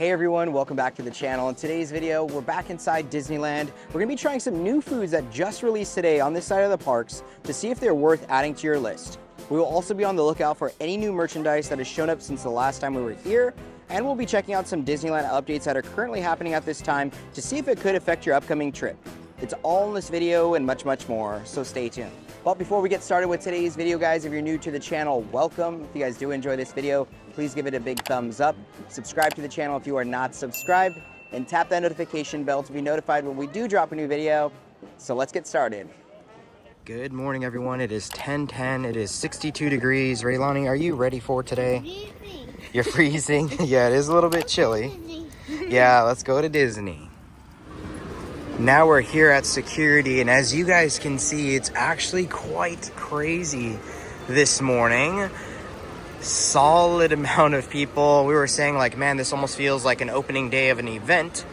Hey everyone, welcome back to the channel. In today's video, we're back inside Disneyland. We're gonna be trying some new foods that just released today on this side of the parks to see if they're worth adding to your list. We will also be on the lookout for any new merchandise that has shown up since the last time we were here, and we'll be checking out some Disneyland updates that are currently happening at this time to see if it could affect your upcoming trip. It's all in this video and much, much more, so stay tuned. But before we get started with today's video, guys, if you're new to the channel, welcome. If you guys do enjoy this video, please give it a big thumbs up. Subscribe to the channel if you are not subscribed, and tap that notification bell to be notified when we do drop a new video. So let's get started. Good morning, everyone. It is 10:10. It is 62 degrees. Raylani, are you ready for today? Freezing. You're freezing? Yeah, it is a little bit chilly. Yeah, let's go to Disney. Now we're here at security, and as you guys can see, it's actually quite crazy this morning. Solid amount of people. We were saying, like, man, this almost feels like an opening day of an event,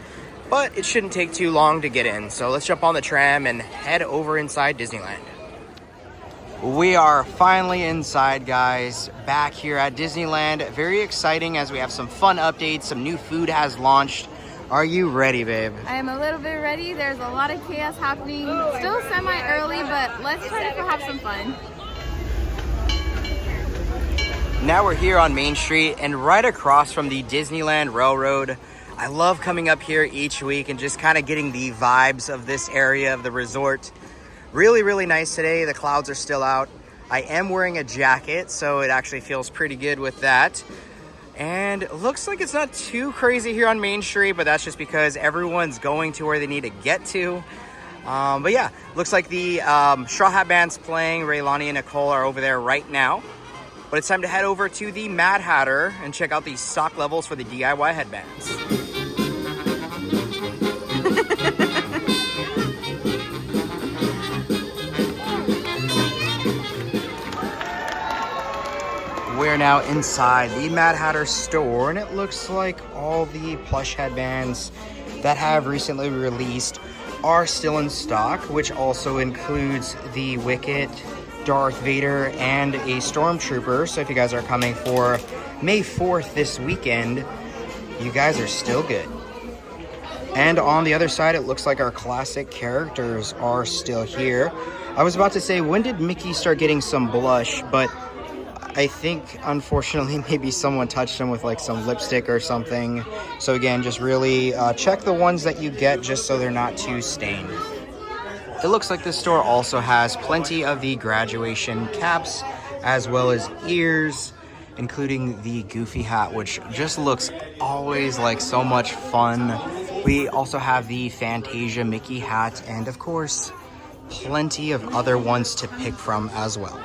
but it shouldn't take too long to get in. So let's jump on the tram and head over inside Disneyland. We are finally inside, guys, back here at Disneyland. Very exciting as we have some fun updates. Some new food has launched. Are you ready, babe? I am a little bit ready. There's a lot of chaos happening. Still semi-early, but let's try to have some fun. Now we're here on Main Street and right across from the Disneyland Railroad. I love coming up here each week and just kind of getting the vibes of this area of the resort. Really, really nice today. The clouds are still out. I am wearing a jacket, so it actually feels pretty good with that. And it looks like it's not too crazy here on Main Street, but that's just because everyone's going to where they need to get to. But yeah, looks like the Straw Hat Band's playing. Raylani and Nicole are over there right now. But it's time to head over to the Mad Hatter and check out the stock levels for the DIY headbands. We're now inside the Mad Hatter store, and it looks like all the plush headbands that have recently released are still in stock, which also includes the Wicket, Darth Vader, and a Stormtrooper. So if you guys are coming for May 4th this weekend, you guys are still good. And on the other side, it looks like our classic characters are still here. I was about to say, when did Mickey start getting some blush? But I think, unfortunately, maybe someone touched him with like some lipstick or something. So again, just really check the ones that you get just so they're not too stained. It looks like this store also has plenty of the graduation caps as well as ears, including the Goofy hat, which just looks always like so much fun. We also have the Fantasia Mickey hat, and of course, plenty of other ones to pick from as well.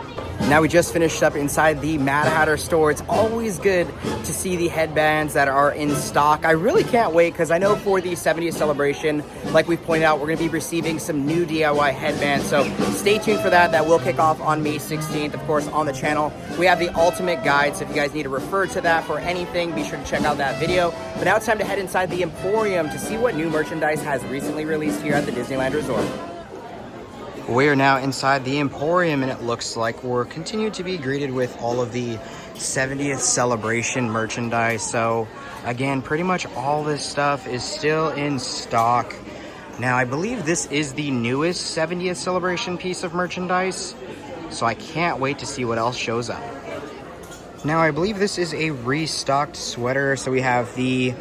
Now we just finished up inside the Mad Hatter store. It's always good to see the headbands that are in stock. I really can't wait because I know for the 70th celebration, like we've pointed out, we're going to be receiving some new DIY headbands. So stay tuned for that. That will kick off on May 16th, of course, on the channel. We have the ultimate guide, so if you guys need to refer to that for anything, be sure to check out that video. But now it's time to head inside the Emporium to see what new merchandise has recently released here at the Disneyland Resort. We are now inside the Emporium, and it looks like we're continuing to be greeted with all of the 70th celebration merchandise. So again, pretty much all this stuff is still in stock. Now, I believe this is the newest 70th celebration piece of merchandise, so I can't wait to see what else shows up. Now, I believe this is a restocked sweater. So we have the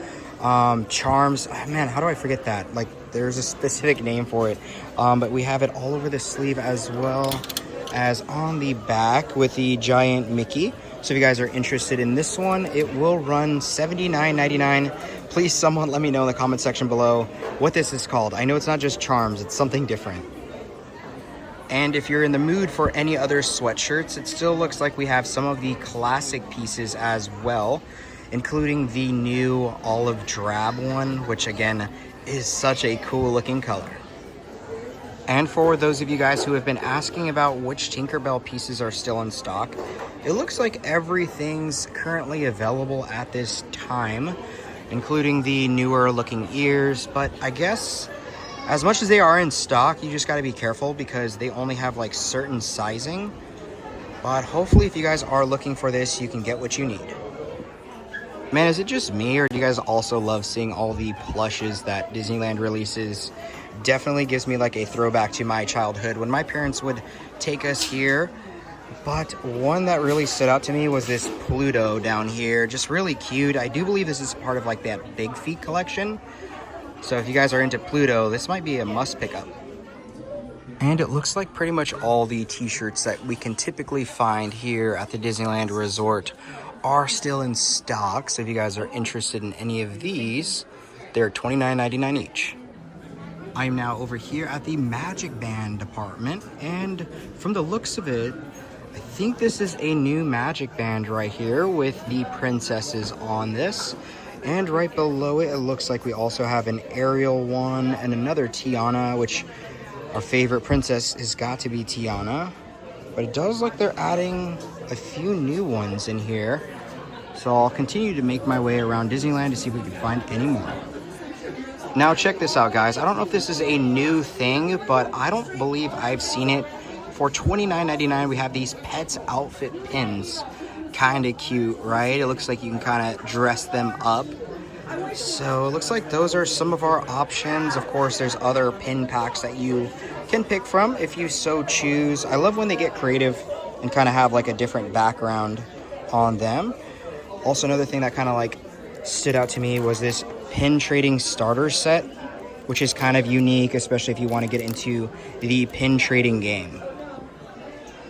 charms. Oh, man, how do I forget that? Like, there's a specific name for it. But we have it all over the sleeve as well as on the back with the giant Mickey. So if you guys are interested in this one, it will run $79.99. Please, someone let me know in the comment section below what this is called. I know it's not just charms, it's something different. And if you're in the mood for any other sweatshirts, it still looks like we have some of the classic pieces as well, including the new olive drab one, which again is such a cool looking color. And for those of you guys who have been asking about which Tinkerbell pieces are still in stock, it looks like everything's currently available at this time, including the newer looking ears. But I guess as much as they are in stock, you just got to be careful because they only have like certain sizing. But hopefully if you guys are looking for this, you can get what you need. Man, is it just me, or do you guys also love seeing all the plushes that Disneyland releases? Definitely gives me like a throwback to my childhood when my parents would take us here. But one that really stood out to me was this Pluto down here. Just really cute. I do believe this is part of like that Big Feet collection. So if you guys are into Pluto, this might be a must pick up. And it looks like pretty much all the t-shirts that we can typically find here at the Disneyland Resort are still in stock. So if you guys are interested in any of these, they're $29.99 each. I'm now over here at the Magic Band department, and from the looks of it, I think this is a new Magic Band right here with the princesses on this. And right below it, it looks like we also have an Ariel one and another Tiana, which our favorite princess has got to be Tiana. But it does look they're adding a few new ones in here. So I'll continue to make my way around Disneyland to see if we can find any more. Now check this out, guys. I don't know if this is a new thing, but I don't believe I've seen it. For $29.99, we have these Pets outfit pins. Kind of cute, right? It looks like you can kind of dress them up. So it looks like those are some of our options. Of course, there's other pin packs that you can pick from if you so choose. I love when they get creative and kind of have like a different background on them. Also, another thing that kind of like stood out to me was this pin trading starter set, which is kind of unique, especially if you want to get into the pin trading game.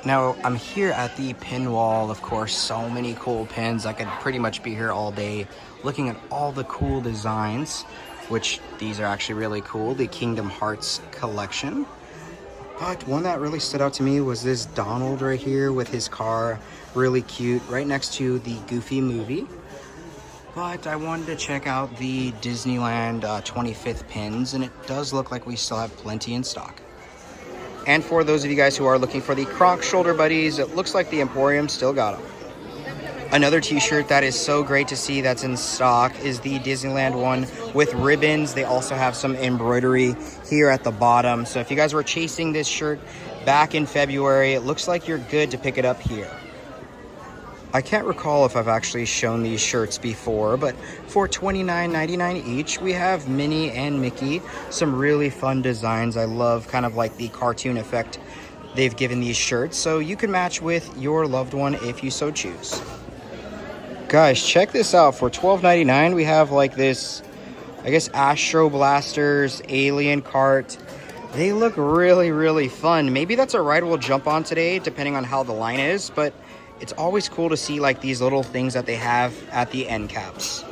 Now, I'm here at the pin wall. Of course, so many cool pins. I could pretty much be here all day looking at all the cool designs, which these are actually really cool, the Kingdom Hearts collection. But one that really stood out to me was this Donald right here with his car, really cute, right next to the Goofy movie. But I wanted to check out the Disneyland 25th pins, and it does look like we still have plenty in stock. And for those of you guys who are looking for the Kronk shoulder buddies, it looks like the Emporium still got them. Another t-shirt that is so great to see that's in stock is the Disneyland one with ribbons. They also have some embroidery here at the bottom. So if you guys were chasing this shirt back in February, it looks like you're good to pick it up here. I can't recall if I've actually shown these shirts before, but for $29.99 each, we have Minnie and Mickey. Some really fun designs. I love kind of like the cartoon effect they've given these shirts, so you can match with your loved one if you so choose. Guys, check this out. For $12.99, we have like this, I guess, Astro Blasters, Alien Cart. They look really, really fun. Maybe that's a ride we'll jump on today, depending on how the line is, but it's always cool to see like these little things that they have at the end caps.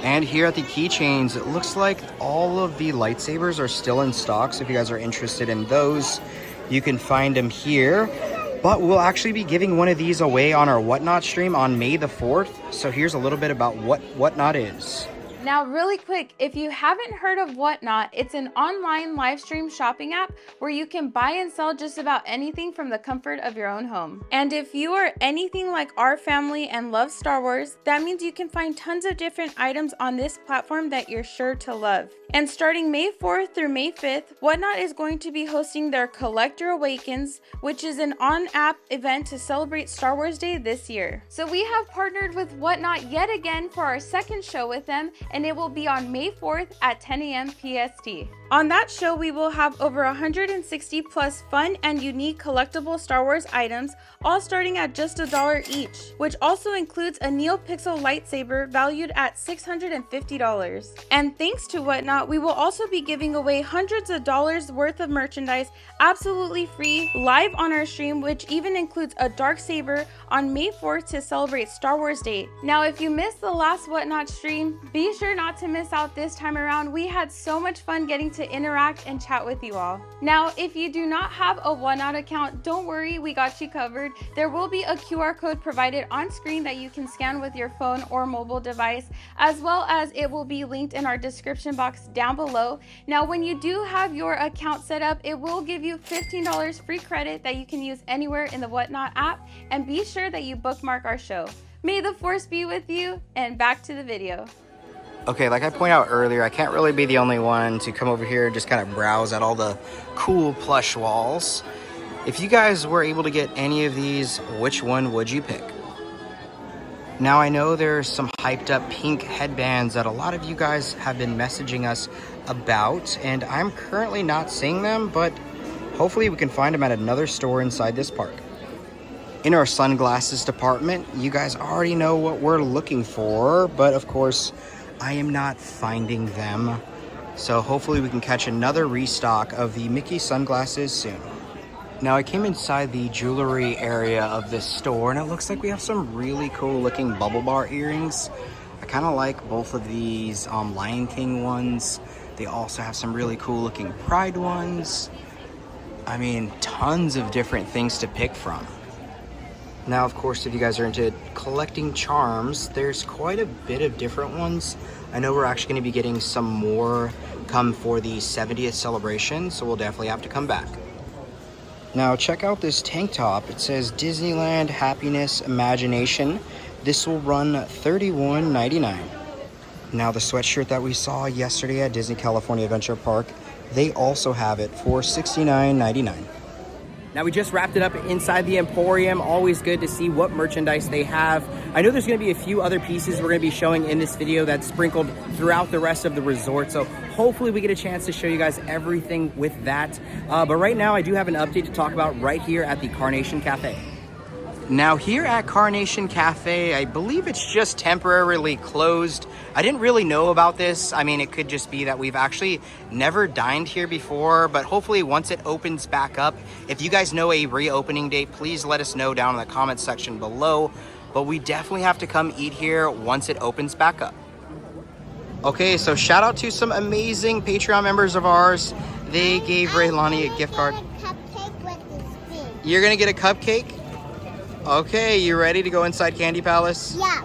And here at the keychains, it looks like all of the lightsabers are still in stock. So if you guys are interested in those, you can find them here. But we'll actually be giving one of these away on our Whatnot stream on May the 4th. So here's a little bit about what Whatnot is. Now, really quick, if you haven't heard of Whatnot, it's an online live stream shopping app where you can buy and sell just about anything from the comfort of your own home. And if you are anything like our family and love Star Wars, that means you can find tons of different items on this platform that you're sure to love. And starting May 4th through May 5th, Whatnot is going to be hosting their Collector Awakens, which is an on-app event to celebrate Star Wars Day this year. So we have partnered with Whatnot yet again for our second show with them, and it will be on May 4th at 10 a.m. PST. On that show, we will have over 160 plus fun and unique collectible Star Wars items, all starting at just $1 each, which also includes a NeoPixel lightsaber valued at $650. And thanks to Whatnot, we will also be giving away hundreds of dollars worth of merchandise absolutely free live on our stream, which even includes a darksaber on May 4th to celebrate Star Wars Day. Now, if you missed the last Whatnot stream, be sure not to miss out this time around. We had so much fun getting to interact and chat with you all. Now, if you do not have a Whatnot account, don't worry, we got you covered. There will be a QR code provided on screen that you can scan with your phone or mobile device, as well as it will be linked in our description box down below. Now, when you do have your account set up, it will give you $15 free credit that you can use anywhere in the Whatnot app, and be sure that you bookmark our show. May the Force be with you, and back to the video. Okay, like I pointed out earlier, I can't really be the only one to come over here and just kind of browse at all the cool plush walls. If you guys were able to get any of these, which one would you pick? Now I know there's some hyped up pink headbands that a lot of you guys have been messaging us about, and I'm currently not seeing them, but hopefully we can find them at another store inside this park. In our sunglasses department, you guys already know what we're looking for, but of course, I am not finding them. So hopefully we can catch another restock of the Mickey sunglasses soon. Now I came inside the jewelry area of this store and it looks like we have some really cool looking bubble bar earrings. I kind of like both of these Lion King ones. They also have some really cool looking Pride ones. I mean, tons of different things to pick from. Now, of course, if you guys are into collecting charms, there's quite a bit of different ones. I know we're actually going to be getting some more come for the 70th celebration, so we'll definitely have to come back. Now, check out this tank top. It says Disneyland Happiness Imagination. This will run $31.99. Now, the sweatshirt that we saw yesterday at Disney California Adventure Park, they also have it for $69.99. Now we just wrapped it up inside the Emporium. Always good to see what merchandise they have. I know there's gonna be a few other pieces we're gonna be showing in this video that's sprinkled throughout the rest of the resort. So hopefully we get a chance to show you guys everything with that. But right now I do have an update to talk about right here at the Carnation Cafe. Now here at Carnation Cafe, I believe it's just temporarily closed. I didn't really know about this. I mean, it could just be that we've actually never dined here before, but hopefully once it opens back up, if you guys know a reopening date, please let us know down in the comments section below. But we definitely have to come eat here once it opens back up. Okay, so shout out to some amazing Patreon members of ours. They gave Raylani a gift card. You're gonna get a cupcake? Okay, you ready to go inside Candy Palace? Yeah,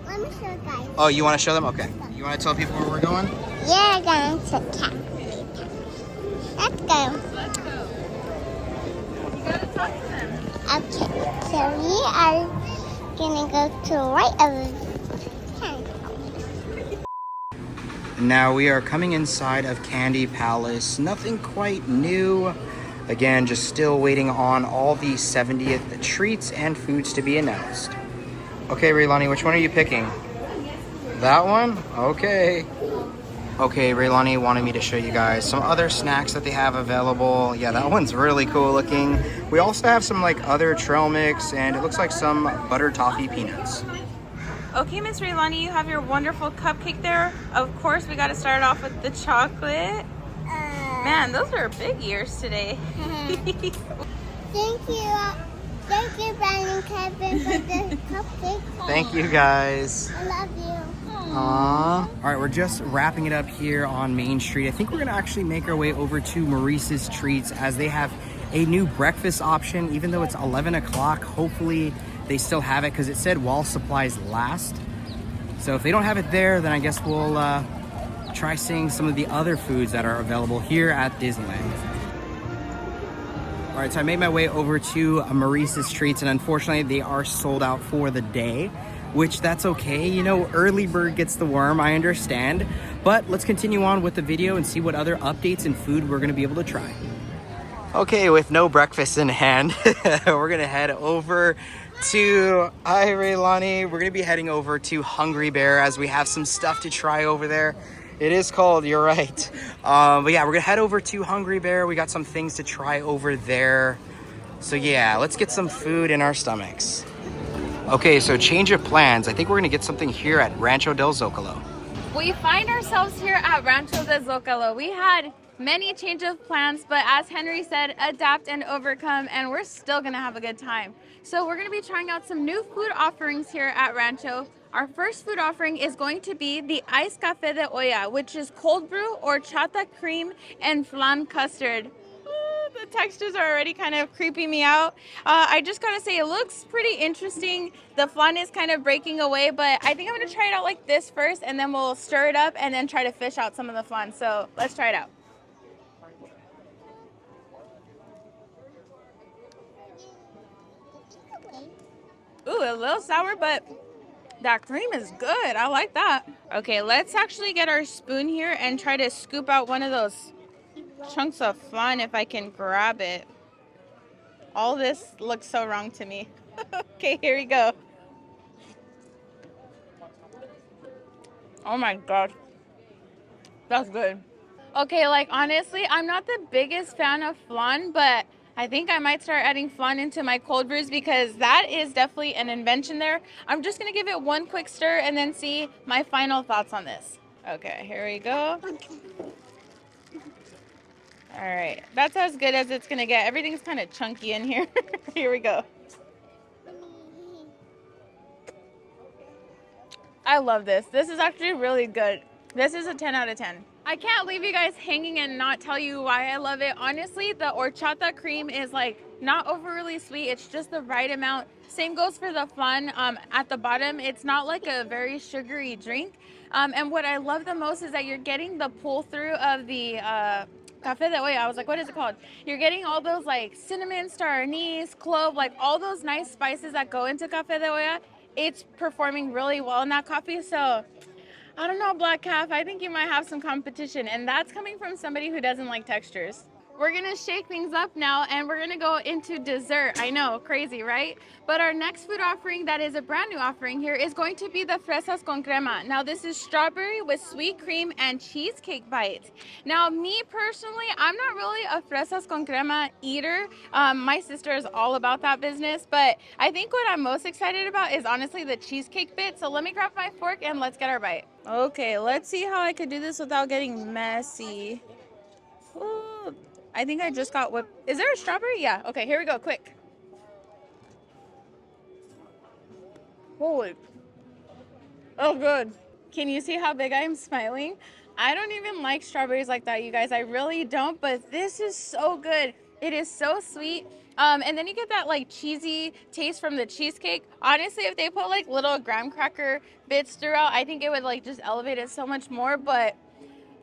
let me show you guys. Oh, you want to show them? Okay. You want to tell people where we're going? Yeah, going to Candy Palace. Let's go. Let's go. You gotta talk to them. Okay, so we are gonna go to right of Candy Palace. Now we are coming inside of Candy Palace. Nothing quite new. Again, just still waiting on all the 70th treats and foods to be announced. Okay, Raylani, which one are you picking? That one? Okay. Okay, Raylani wanted me to show you guys some other snacks that they have available. Yeah, that one's really cool looking. We also have some like other trail mix and it looks like some butter toffee peanuts. Okay, Miss Raylani, you have your wonderful cupcake there. Of course, we gotta start off with the chocolate. Man, those are big ears today. Thank you. Thank you, Brian and Kevin, for the cupcake. Thank you, guys. I love you. Aww. All right, we're just wrapping it up here on Main Street. I think we're gonna actually make our way over to Maurice's Treats as they have a new breakfast option. Even though it's 11 o'clock, hopefully they still have it because it said while supplies last. So if they don't have it there, then I guess we'll try seeing some of the other foods that are available here at Disneyland. All right, so I made my way over to Maurice's Treats, and unfortunately they are sold out for the day, which that's okay. You know, early bird gets the worm, I understand. But let's continue on with the video and see what other updates and food we're gonna be able to try. Okay, with no breakfast in hand, we're gonna head over to, hi Raylani, we're gonna be heading over to Hungry Bear as we have some stuff to try over there. It is cold, you're right. But yeah, we're gonna head over to Hungry Bear. We got some things to try over there. So yeah, let's get some food in our stomachs. Okay, so change of plans. I think we're gonna get something here at Rancho del Zocalo. We find ourselves here at Rancho del Zocalo. We had many change of plans, but as Henry said, adapt and overcome, and we're still gonna have a good time. So we're gonna be trying out some new food offerings here at Rancho. Our first food offering is going to be the Iced Café de Olla, which is cold brew or chata cream and flan custard. Ooh, the textures are already kind of creeping me out. I just gotta say, it looks pretty interesting. The flan is kind of breaking away, but I think I'm gonna try it out like this first, and then we'll stir it up and then try to fish out some of the flan. So let's try it out. Ooh, a little sour, but that cream is good. I like that. Okay, let's actually get our spoon here and try to scoop out one of those chunks of flan if I can grab it. All this looks so wrong to me. Okay, here we go. Oh my god, that's good. Okay, like honestly, I'm not the biggest fan of flan, but I think I might start adding flan into my cold brews because that is definitely an invention there. I'm just gonna give it one quick stir and then see my final thoughts on this. Okay, here we go. All right, that's as good as it's gonna get. Everything's kind of chunky in here. Here we go. I love this. This is actually really good. This is a 10 out of 10. I can't leave you guys hanging and not tell you why I love it. Honestly, the horchata cream is like not overly sweet. It's just the right amount. Same goes for the flan at the bottom. It's not like a very sugary drink. And what I love the most is that you're getting the pull through of the Cafe de Olla. I was like, what is it called? You're getting all those like cinnamon, star anise, clove, like all those nice spices that go into Cafe de Olla. It's performing really well in that coffee. So I don't know, Black Calf. I think you might have some competition, and that's coming from somebody who doesn't like textures. We're gonna shake things up now and we're gonna go into dessert. I know, crazy, right? But our next food offering that is a brand new offering here is going to be the fresas con crema. Now this is strawberry with sweet cream and cheesecake bites. Now me personally, I'm not really a fresas con crema eater. My sister is all about that business, but I think what I'm most excited about is honestly the cheesecake bit. So let me grab my fork and let's get our bite. Okay, let's see how I could do this without getting messy. Ooh, I think I just got whipped. Is there a strawberry? Yeah. Okay, here we go. Quick. Holy. Oh, good. Can you see how big I am smiling? I don't even like strawberries like that, you guys. I really don't, but this is so good. It is so sweet. And then you get that like cheesy taste from the cheesecake. Honestly, if they put like little graham cracker bits throughout, I think it would like just elevate it so much more. But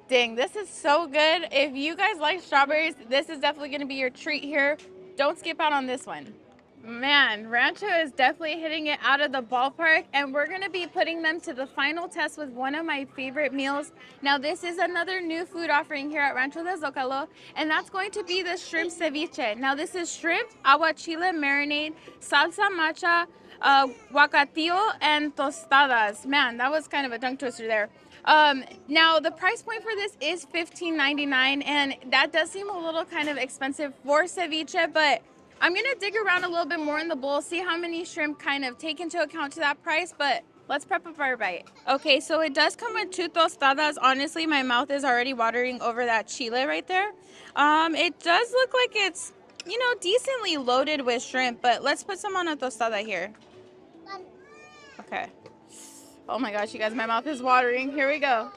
dang, this is so good. If you guys like strawberries, this is definitely going to be your treat here. Don't skip out on this one. Man, Rancho is definitely hitting it out of the ballpark, and we're going to be putting them to the final test with one of my favorite meals. Now, this is another new food offering here at Rancho de Zocalo, and that's going to be the shrimp ceviche. Now, this is shrimp, aguachile marinade, salsa macha, guacatillo, and tostadas. Man, that was kind of a tongue twister there. Now the price point for this is $15.99, and that does seem a little kind of expensive for ceviche, but I'm gonna dig around a little bit more in the bowl, see how many shrimp kind of take into account to that price, but let's prep up our bite. Okay, so it does come with 2 tostadas. Honestly, my mouth is already watering over that chile right there. It does look like it's, you know, decently loaded with shrimp, but let's put some on a tostada here. Okay. Oh my gosh, you guys, my mouth is watering. Here we go.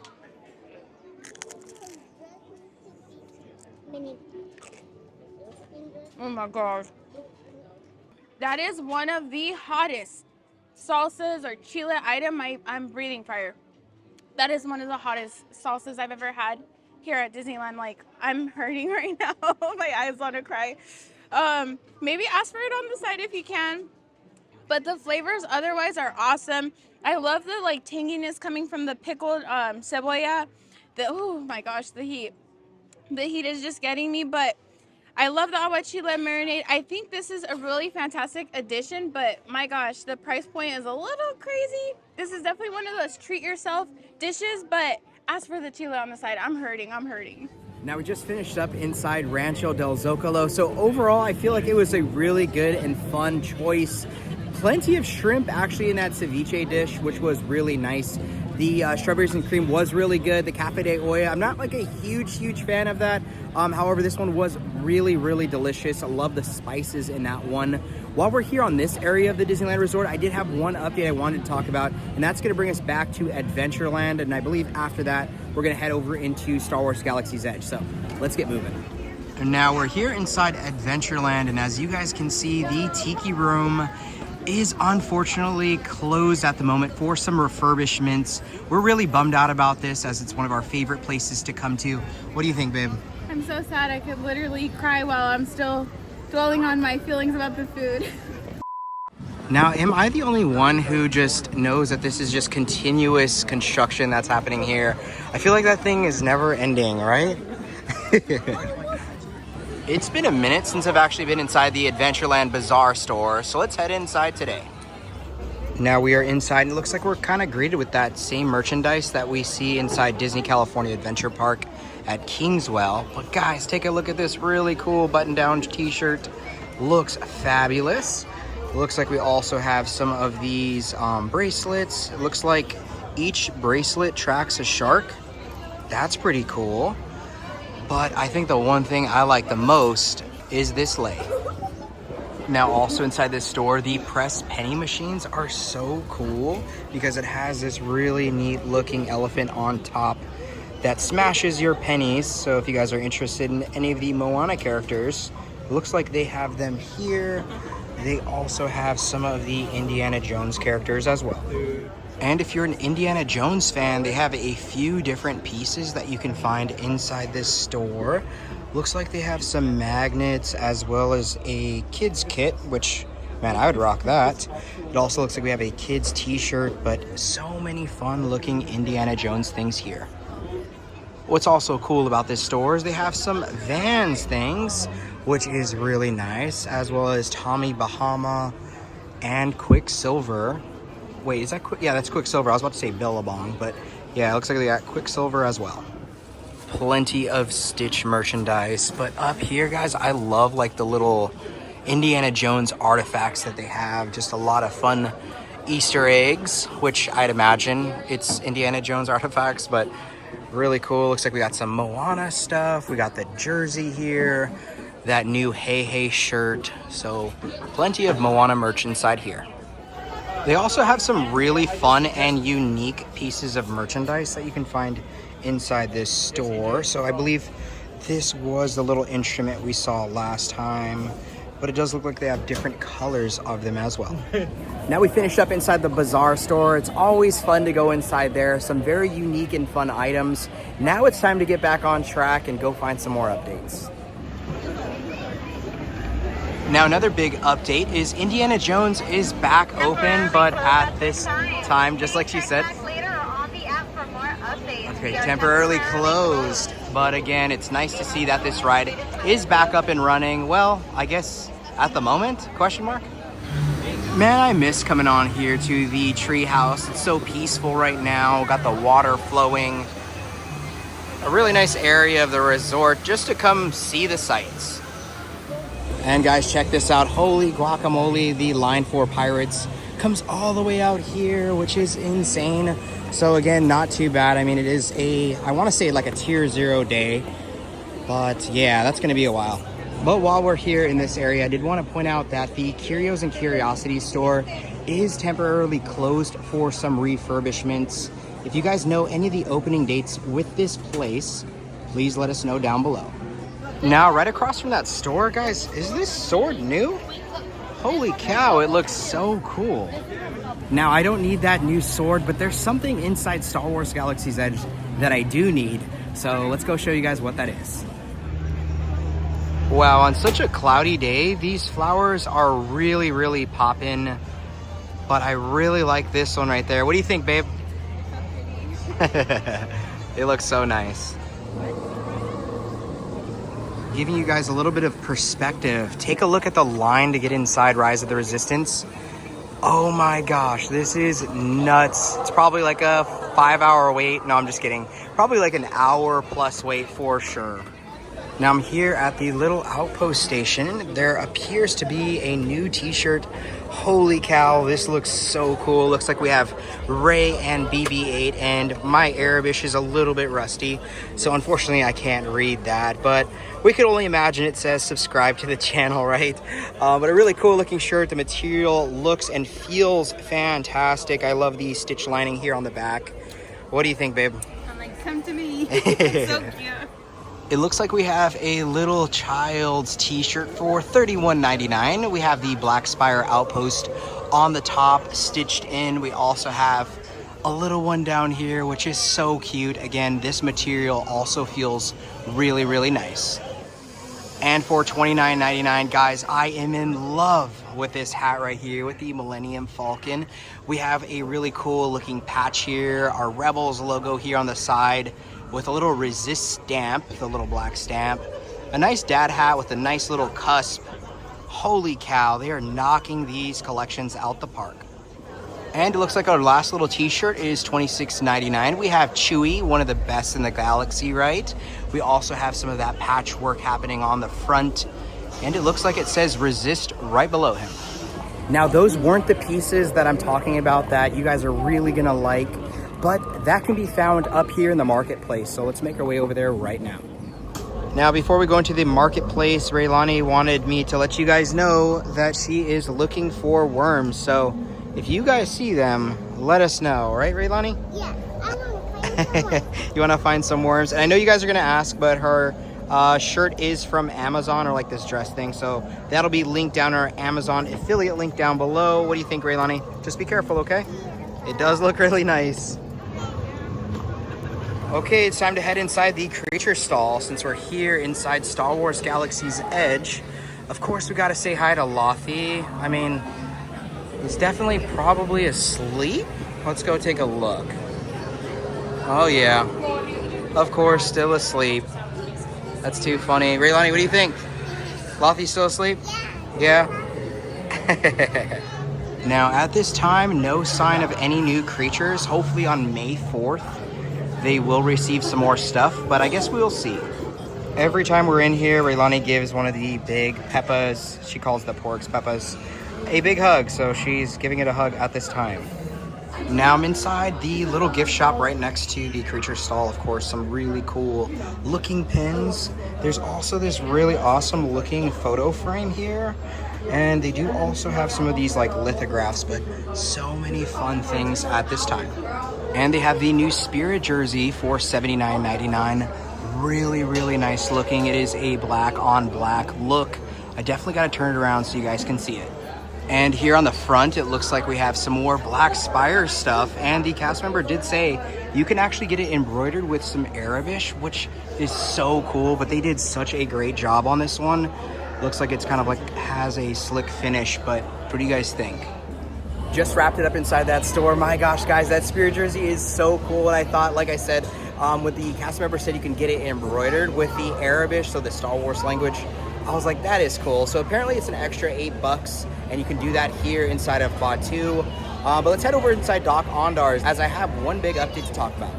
Oh my gosh. That is one of the hottest salsas or chile item. I'm breathing fire. That is one of the hottest salsas I've ever had here at Disneyland. Like, I'm hurting right now. My eyes want to cry. Maybe ask for it on the side if you can. But the flavors otherwise are awesome. I love the like tanginess coming from the pickled cebolla. Oh my gosh, the heat. The heat is just getting me, but I love the aguachile marinade. I think this is a really fantastic addition, but my gosh, the price point is a little crazy. This is definitely one of those treat yourself dishes, but as for the chile on the side, I'm hurting. Now we just finished up inside Rancho del Zocalo, so overall I feel like it was a really good and fun choice. Plenty of shrimp actually in that ceviche dish, which was really nice. The strawberries and cream was really good. The Cafe de Olla, I'm not like a huge fan of that. However, this one was really delicious. I love the spices in that one. While we're here on this area of the Disneyland Resort, I did have one update I wanted to talk about, and that's gonna bring us back to Adventureland. And I believe after that, we're gonna head over into Star Wars Galaxy's Edge. So let's get moving. And now we're here inside Adventureland, and as you guys can see, the Tiki Room is unfortunately closed at the moment for some refurbishments. We're really bummed out about this as it's one of our favorite places to come to. What do you think, babe? I'm so sad. I could literally cry while I'm still dwelling on my feelings about the food. Now, am I the only one who just knows that this is just continuous construction that's happening here? I feel like that thing is never ending, right? It's been a minute since I've actually been inside the Adventureland Bazaar store, so let's head inside today. Now we are inside, and it looks like we're kind of greeted with that same merchandise that we see inside Disney California Adventure Park at Kingswell. But guys, take a look at this really cool button-down t-shirt. Looks fabulous. Looks like we also have some of these bracelets. It looks like each bracelet tracks a shark. That's pretty cool. But I think the one thing I like the most is this lei. Now also inside this store, the press penny machines are so cool because it has this really neat looking elephant on top that smashes your pennies. So if you guys are interested in any of the Moana characters, it looks like they have them here. They also have some of the Indiana Jones characters as well. And if you're an Indiana Jones fan, they have a few different pieces that you can find inside this store. Looks like they have some magnets as well as a kids kit, which, man, I would rock that. It also looks like we have a kids t-shirt, but so many fun looking Indiana Jones things here. What's also cool about this store is they have some Vans things, which is really nice, as well as Tommy Bahama and Quicksilver. Wait, is that yeah, that's Quicksilver. I was about to say Billabong, but yeah, it looks like they got Quicksilver as well. Plenty of Stitch merchandise, but up here, guys, I love like the little Indiana Jones artifacts that they have. Just a lot of fun Easter eggs, which I'd imagine it's Indiana Jones artifacts, but really cool. Looks like we got some Moana stuff. We got the jersey here, that new Hey Hey shirt. So plenty of Moana merch inside here. They also have some really fun and unique pieces of merchandise that you can find inside this store. So I believe this was the little instrument we saw last time, but it does look like they have different colors of them as well. Now we finished up inside the Bazaar store. It's always fun to go inside there. Some very unique and fun items. Now it's time to get back on track and go find some more updates. Now another big update is Indiana Jones is back open, but at this time, just like she said, okay, temporarily closed. But again, it's nice to see that this ride is back up and running. Well, I guess at the moment, question mark? Man, I miss coming on here to the tree house. It's so peaceful right now. Got the water flowing. A really nice area of the resort just to come see the sights. And guys, check this out. Holy guacamole, the Line 4 Pirates comes all the way out here, which is insane. So again, not too bad. I mean, it is I want to say like a tier 0 day, but yeah, that's going to be a while. But while we're here in this area, I did want to point out that the Curios and Curiosities store is temporarily closed for some refurbishments. If you guys know any of the opening dates with this place, please let us know down below. Now, right across from that store, guys, is this sword new? Holy cow, it looks so cool. Now, I don't need that new sword, but there's something inside Star Wars Galaxy's Edge that I do need. So let's go show you guys what that is. Wow, on such a cloudy day, these flowers are really, really poppin'. But I really like this one right there. What do you think, babe? It looks so nice. Giving you guys a little bit of perspective. Take a look at the line to get inside Rise of the Resistance. Oh my gosh, this is nuts. It's probably like a 5-hour wait. No, I'm just kidding. Probably like an hour plus wait for sure. Now I'm here at the little outpost station. There appears to be a new t-shirt. Holy cow, this looks so cool. Looks like we have Rey and BB-8, and my Arabish is a little bit rusty, so unfortunately I can't read that, but we could only imagine it says subscribe to the channel, right? But a really cool looking shirt. The material looks and feels fantastic. I love the stitch lining here on the back. What do you think, babe? I'm like, come to me. It's so cute. It looks like we have a little child's t-shirt for $31.99. We have the Black Spire Outpost on the top stitched in. We also have a little one down here, which is so cute. Again, this material also feels really, really nice. And for $29.99, guys, I am in love with this hat right here with the Millennium Falcon. We have a really cool looking patch here, our Rebels logo here on the side, with a little resist stamp, the little black stamp. A nice dad hat with a nice little cusp. Holy cow, they are knocking these collections out the park. And it looks like our last little t-shirt is $26.99. We have Chewie, one of the best in the galaxy, right? We also have some of that patchwork happening on the front. And it looks like it says resist right below him. Now, those weren't the pieces that I'm talking about that you guys are really gonna like, but that can be found up here in the marketplace. So let's make our way over there right now. Now, before we go into the marketplace, Raylani wanted me to let you guys know that she is looking for worms. So if you guys see them, let us know, right, Raylani? Yeah, I want to find some. You want to find some worms? And I know you guys are going to ask, but her shirt is from Amazon, or like this dress thing. So that'll be linked down our Amazon affiliate link down below. What do you think, Raylani? Just be careful, okay? It does look really nice. Okay, it's time to head inside the creature stall since we're here inside Star Wars Galaxy's Edge. Of course, we got to say hi to Lothy. I mean, he's definitely probably asleep. Let's go take a look. Oh, yeah. Of course, still asleep. That's too funny. Raylani, what do you think? Lothy's still asleep? Yeah. Now, at this time, no sign of any new creatures. Hopefully on May 4th, they will receive some more stuff, but I guess we'll see. Every time we're in here, Raylani gives one of the big Peppas, she calls the porks Peppas, a big hug. So she's giving it a hug at this time. Now I'm inside the little gift shop right next to the creature stall. Of course, some really cool looking pins. There's also this really awesome looking photo frame here. And they do also have some of these like lithographs, but so many fun things at this time. And they have the new Spirit jersey for $79.99. Really, really nice looking. It is a black on black look. I definitely got to turn it around so you guys can see it. And here on the front, it looks like we have some more Black Spire stuff. And the cast member did say you can actually get it embroidered with some Arabish, which is so cool. But they did such a great job on this one. Looks like it's kind of like has a slick finish, but what do you guys think? Just wrapped it up inside that store. My gosh, guys, that Spirit jersey is so cool. And I thought, like I said, with the cast member said you can get it embroidered with the Arabish, so the Star Wars language. I was like, that is cool. So apparently it's an extra $8, and you can do that here inside of Batu. But let's head over inside Doc Onars, as I have one big update to talk about.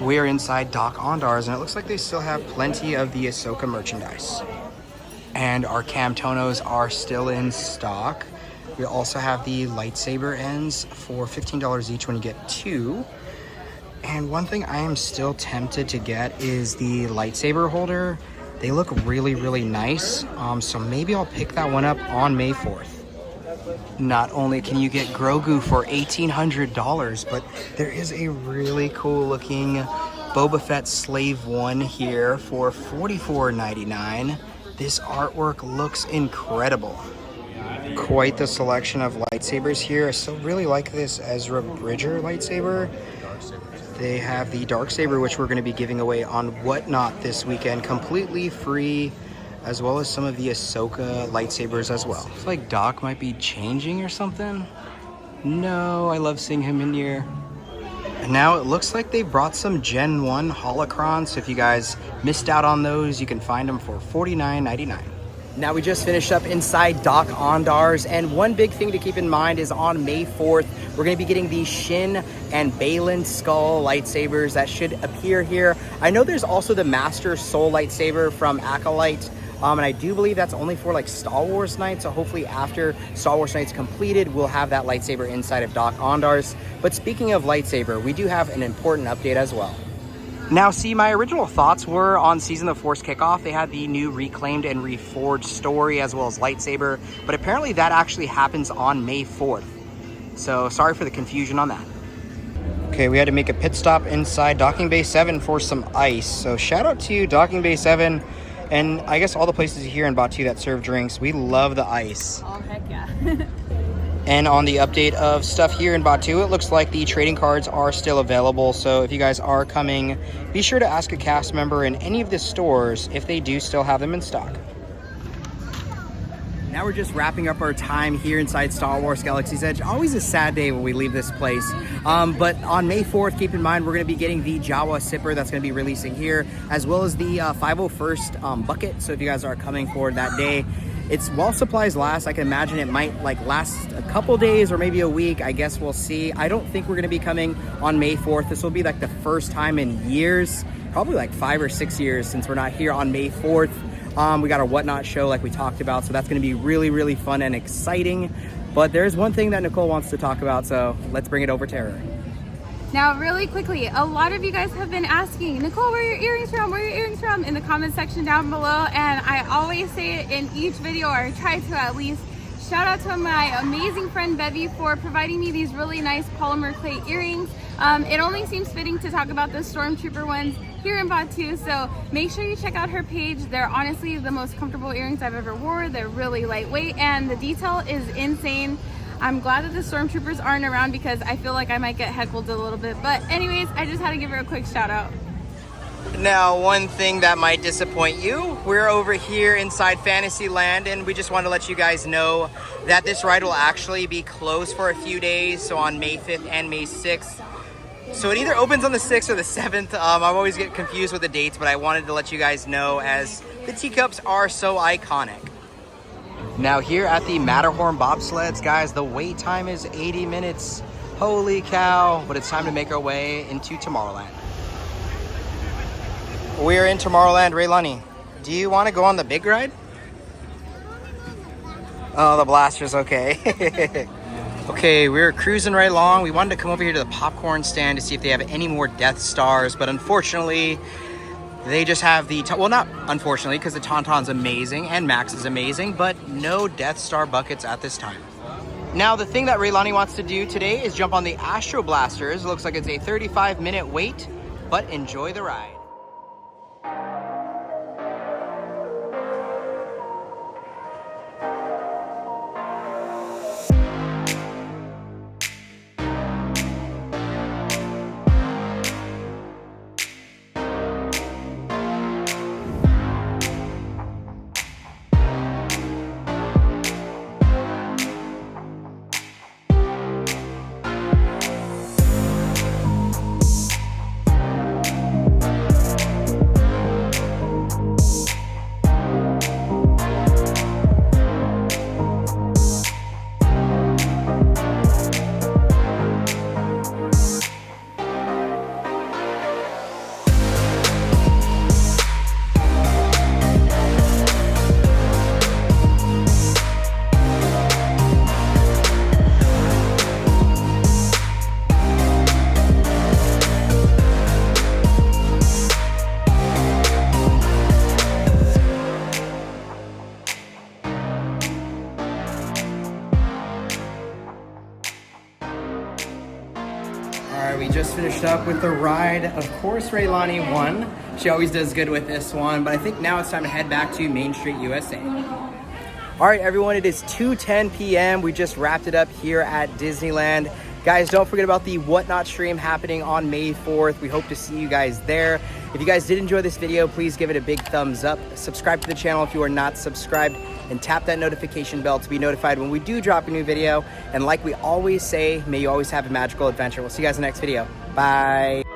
We are inside Doc Onars, and it looks like they still have plenty of the Ahsoka merchandise. And our Cam Tonos are still in stock. We also have the lightsaber ends for $15 each when you get 2. And one thing I am still tempted to get is the lightsaber holder. They look really, really nice. So maybe I'll pick that one up on May 4th. Not only can you get Grogu for $1,800, but there is a really cool looking Boba Fett Slave 1 here for $44.99. This artwork looks incredible. Quite the selection of lightsabers here. I still really like this Ezra Bridger lightsaber. They have the Darksaber, which we're going to be giving away on Whatnot this weekend, completely free, as well as some of the Ahsoka lightsabers as well. It's like Doc might be changing or something. No, I love seeing him in here. And now it looks like they brought some Gen 1 holocrons, so if you guys missed out on those, you can find them for $49.99. Now we just finished up inside Doc Onars, and one big thing to keep in mind is on May 4th, we're going to be getting the Shin and Balin Skull lightsabers that should appear here. I know there's also the Master Soul lightsaber from Acolyte, and I do believe that's only for like Star Wars Night, so hopefully after Star Wars Night's completed, we'll have that lightsaber inside of Doc Onars. But speaking of lightsaber, we do have an important update as well. Now, see, my original thoughts were on Season of the Force Kickoff. They had the new Reclaimed and Reforged story as well as lightsaber, but apparently that actually happens on May 4th. So sorry for the confusion on that. Okay, we had to make a pit stop inside Docking Bay 7 for some ice. So shout out to Docking Bay 7 and I guess all the places here in Batu that serve drinks. We love the ice. Oh, heck yeah. And on the update of stuff here in Batu, it looks like the trading cards are still available. So if you guys are coming, be sure to ask a cast member in any of the stores if they do still have them in stock. Now we're just wrapping up our time here inside Star Wars Galaxy's Edge. Always a sad day when we leave this place. But on May 4th, keep in mind, we're going to be getting the Jawa Sipper that's going to be releasing here, as well as the 501st bucket. So if you guys are coming for that day, It's while supplies last. I can imagine it might like last a couple days or maybe a week. I guess we'll see. I don't think we're gonna be coming on May 4th. This will be like the first time in years, probably like 5 or 6 years since we're not here on May 4th. We got our Whatnot show like we talked about, so that's gonna be really, really fun and exciting. But there's one thing that Nicole wants to talk about, so let's bring it over to her. Now, really quickly, a lot of you guys have been asking, Nicole, where are your earrings from? Where are your earrings from? In the comment section down below. And I always say it in each video, or I try to at least. Shout out to my amazing friend Bevy for providing me these really nice polymer clay earrings. It only seems fitting to talk about the Stormtrooper ones here in Batu, so make sure you check out her page. They're honestly the most comfortable earrings I've ever wore. They're really lightweight and the detail is insane. I'm glad that the Stormtroopers aren't around because I feel like I might get heckled a little bit. But anyways, I just had to give her a quick shout out. Now, one thing that might disappoint you, we're over here inside Fantasyland, and we just want to let you guys know that this ride will actually be closed for a few days, so on May 5th and May 6th. So it either opens on the 6th or the 7th. I always get confused with the dates, but I wanted to let you guys know as the teacups are so iconic. Now here at the Matterhorn bobsleds, guys, the wait time is 80 minutes. Holy cow, but it's time to make our way into Tomorrowland. We're in Tomorrowland. Raylani, do you want to go on the big ride? Oh, the blaster's okay. Okay, we're cruising right along. We wanted to come over here to the popcorn stand to see if they have any more Death Stars, but unfortunately, they just have the, well, not unfortunately, because the Tauntaun's amazing and Max is amazing, but no Death Star buckets at this time. Now, the thing that Raylani wants to do today is jump on the Astro Blasters. It looks like it's a 35-minute wait, but enjoy the ride. We just finished up with the ride. Of course, Raylani won. She always does good with this one, but I think now it's time to head back to Main Street, USA. All right, everyone, it is 2:10 p.m. We just wrapped it up here at Disneyland. Guys, don't forget about the Whatnot stream happening on May 4th. We hope to see you guys there. If you guys did enjoy this video, please give it a big thumbs up. Subscribe to the channel if you are not subscribed, and tap that notification bell to be notified when we do drop a new video. And like we always say, may you always have a magical adventure. We'll see you guys in the next video. Bye.